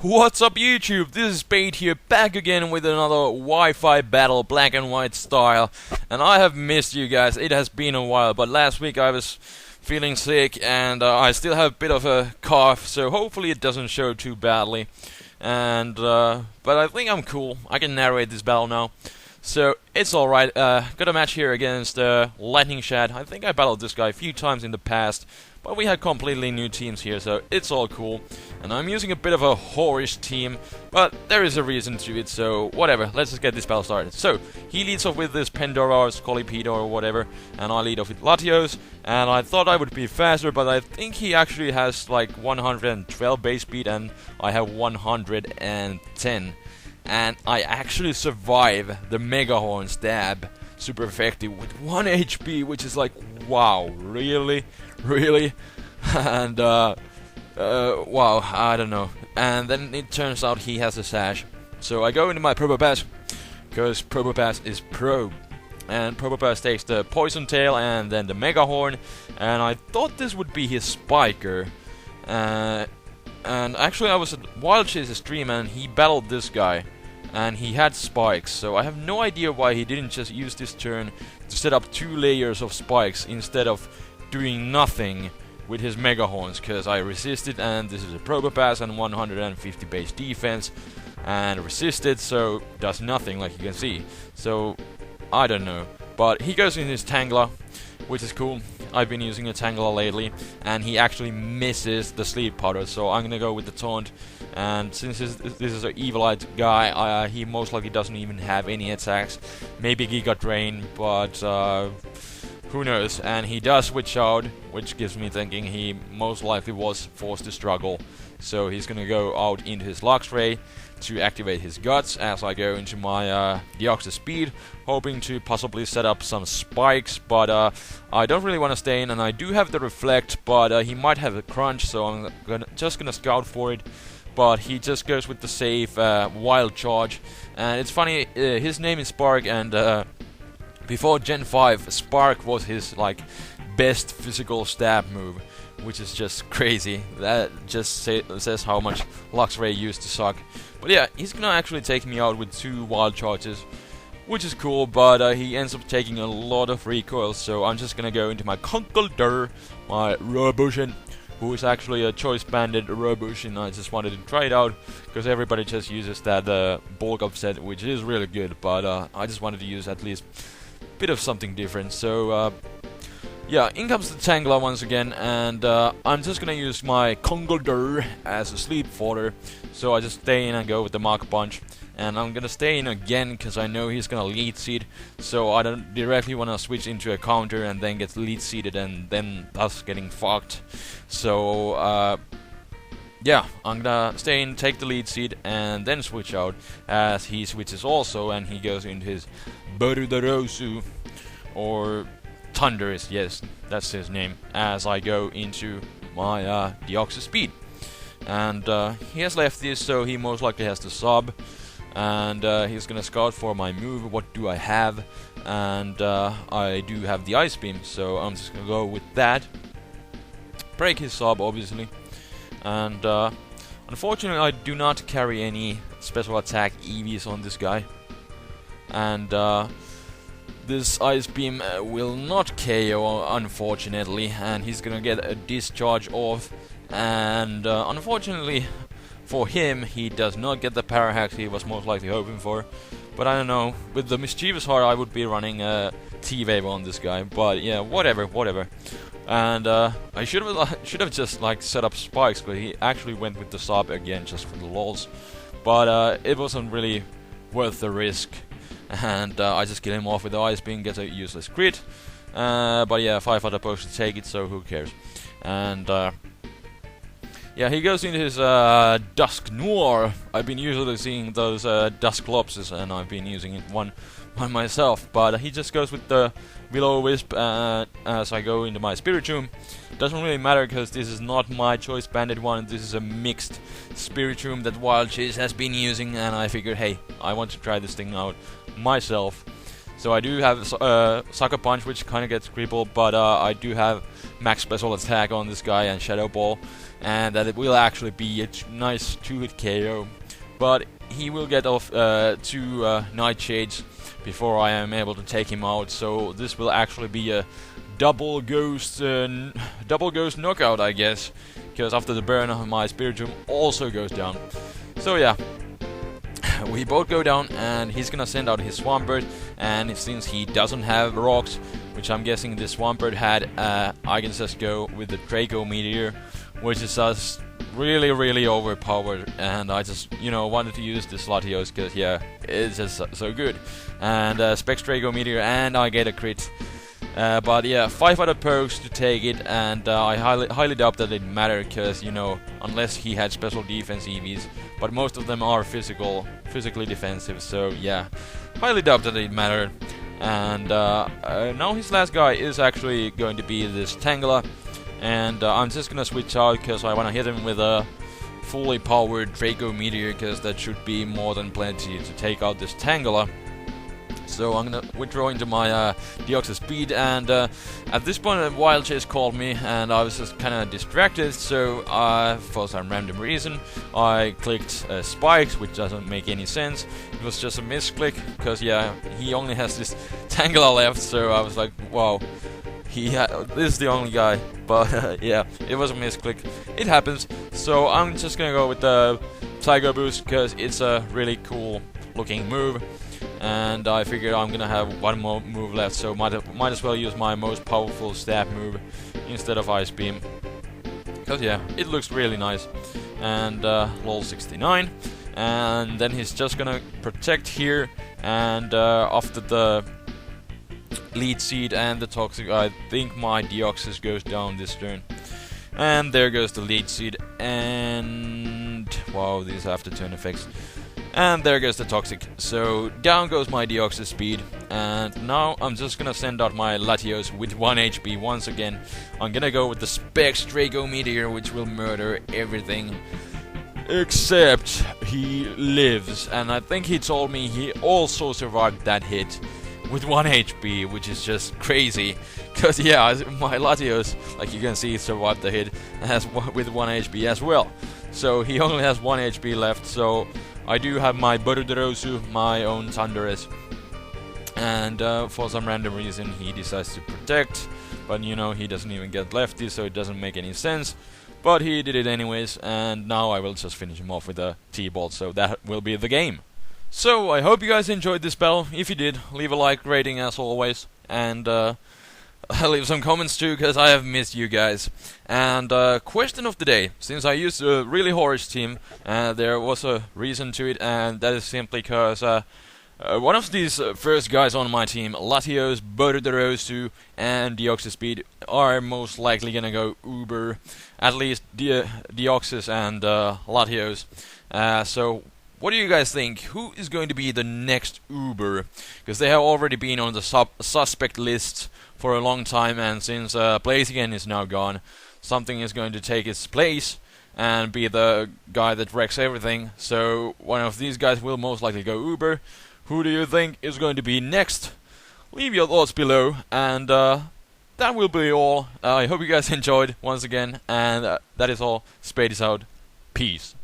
What's up YouTube, this is Spade here, back again with another Wi-Fi battle, black and white style. And I have missed you guys, it has been a while, but last week I was feeling sick and I still have a bit of a cough, so hopefully it doesn't show too badly. And but I think I'm cool, I can narrate this battle now. So it's alright, got a match here against LightingShad. I think I battled this guy a few times in the past, but we had completely new teams here, so it's all cool. And I'm using a bit of a whorish team, but there is a reason to it, so whatever, let's just get this battle started. So, he leads off with this Pandora or Scolipede or whatever, and I lead off with Latios, and I thought I would be faster, but I think he actually has like 112 base speed, and I have 110. And I actually survive the Mega Horn stab super effective with 1 HP, which is like, wow, really? Really? And, wow, I don't know. And then it turns out he has a sash. So I go into my Probopass, because Probopass is pro. And Probopass takes the Poison Tail and then the Mega Horn. And I thought this would be his Spiker. And actually I was at Wild Chase's stream and he battled this guy. And he had spikes, so I have no idea why he didn't just use this turn to set up 2 layers of spikes instead of doing nothing with his Mega Horns, because I resisted, and this is a Probopass and 150 base defense, and resisted, so does nothing like you can see. So, I don't know. But he goes in his Tangler, which is cool. I've been using a Tangler lately, and he actually misses the Sleep Powder, so I'm gonna go with the Taunt. And since this is an Evil-Eyed guy, he most likely doesn't even have any attacks. Maybe Giga Drain, but who knows. And he does switch out, which gives me thinking he most likely was forced to struggle. So he's gonna go out into his Luxray to activate his Guts as I go into my TheFlamingSpade, hoping to possibly set up some spikes, but I don't really want to stay in, and I do have the Reflect, but he might have a Crunch, so I'm just gonna scout for it. But he just goes with the safe Wild Charge, and it's funny, his name is Spark, and before Gen 5, Spark was his like best physical stab move, which is just crazy. That just says how much Luxray used to suck. But yeah, he's gonna actually take me out with 2 Wild Charges, which is cool, but he ends up taking a lot of recoil, so I'm just gonna go into my Conkeldurr, my Robushin, who is actually a Choice Banded Robushin. I just wanted to try it out, because everybody just uses that bulk upset, which is really good, but I just wanted to use at least a bit of something different. So yeah, in comes the Tangler once again, and I'm just gonna use my Conkeldurr as a sleep fodder. So I just stay in and go with the Mach Punch, and I'm gonna stay in again because I know he's gonna lead seed, so I don't directly wanna switch into a counter and then get lead seeded and then thus getting fucked. So yeah, I'm gonna stay in, take the lead seed, and then switch out as he switches also, and he goes into his Barudorosu, or Thunderous, yes, that's his name, as I go into my TheFlamingSpade. And he has left this, so he most likely has to sub, and he's gonna scout for my move. What do I have? And I do have the Ice Beam, so I'm just gonna go with that. Break his sub, obviously. And unfortunately, I do not carry any special attack EVs on this guy. And this Ice Beam will not KO, unfortunately, and he's gonna get a discharge off. And unfortunately for him, he does not get the Parahax he was most likely hoping for. But I don't know, with the Mischievous Heart I would be running T-Wave on this guy, but yeah, whatever. And I should have just like set up spikes, but he actually went with the sub again just for the lols. But it wasn't really worth the risk, and I just kill him off with the Ice Beam, gets a useless crit. But yeah, 5 other potions take it, so who cares? And yeah, he goes into his Dusk Noir. I've been usually seeing those Dusclopses, and I've been using one myself. But he just goes with the Will-O-Wisp as I go into my Spiritomb. Doesn't really matter, because this is not my Choice Banded one. This is a mixed Spiritomb that Wild Chase has been using, and I figured, hey, I want to try this thing out myself. So I do have Sucker Punch, which kind of gets crippled, but I do have max special attack on this guy and Shadow Ball, and that it will actually be a nice 2-hit KO. But he will get off 2 Nightshades before I am able to take him out, so this will actually be a double ghost knockout, I guess, because after the burn my Spiritomb also goes down. So yeah, we both go down, and he's gonna send out his Swampert, and since he doesn't have rocks, which I'm guessing this Swampert had, I can just go with the Draco Meteor, which is just really overpowered, and I just, you know, wanted to use this Latios because, yeah, it's just so good. And Specs Draco Meteor, and I get a crit. But yeah, 5 other pokes to take it, and I highly doubt that it mattered, because, you know, unless he had special defense EVs, but most of them are physically defensive, so yeah, highly doubt that it mattered. And now his last guy is actually going to be this Tangela, and I'm just gonna switch out because I wanna hit him with a fully powered Draco Meteor, because that should be more than plenty to take out this Tangela. So I'm gonna withdraw into my LightingShad, and at this point Wild Chase called me, and I was just kinda distracted, so for some random reason I clicked Spikes, which doesn't make any sense. It was just a misclick, because yeah, he only has this Tangela left, so I was like, wow, this is the only guy. But yeah, it was a misclick. It happens. So I'm just gonna go with the Psycho Boost, because it's a really cool looking move. And I figured I'm gonna have one more move left, so might as well use my most powerful stab move instead of Ice Beam, because yeah, it looks really nice. And lol 69, and then he's just gonna protect here, and after the Lead Seed and the Toxic, I think my Deoxys goes down this turn. And there goes the Lead Seed, and wow, these after turn effects. And there goes the Toxic, so down goes my Deoxys speed, and now I'm just gonna send out my Latios with 1 HP once again. I'm gonna go with the Specs Draco Meteor, which will murder everything, except he lives, and I think he told me he also survived that hit with 1 HP, which is just crazy, because yeah, my Latios, like you can see, survived the hit with 1 HP as well. So he only has 1 HP left, so I do have my Boruderosu, my own Thunderous, and for some random reason he decides to protect, but you know, he doesn't even get lefty, so it doesn't make any sense, but he did it anyways, and now I will just finish him off with a T-Bolt, so that will be the game. So I hope you guys enjoyed this battle. If you did, leave a like, rating as always, and leave some comments too, because I have missed you guys. And question of the day, since I used a really horrid team, there was a reason to it, and that is simply because one of these first guys on my team, Latios, Boruderosu, and LightingShad, are most likely gonna go Uber, at least Deoxys and Latios. So what do you guys think? Who is going to be the next Uber? Because they have already been on the suspect list for a long time, and since Blaziken is now gone, something is going to take its place and be the guy that wrecks everything. So one of these guys will most likely go Uber. Who do you think is going to be next? Leave your thoughts below, and that will be all. I hope you guys enjoyed once again, and that is all. Spade is out. Peace.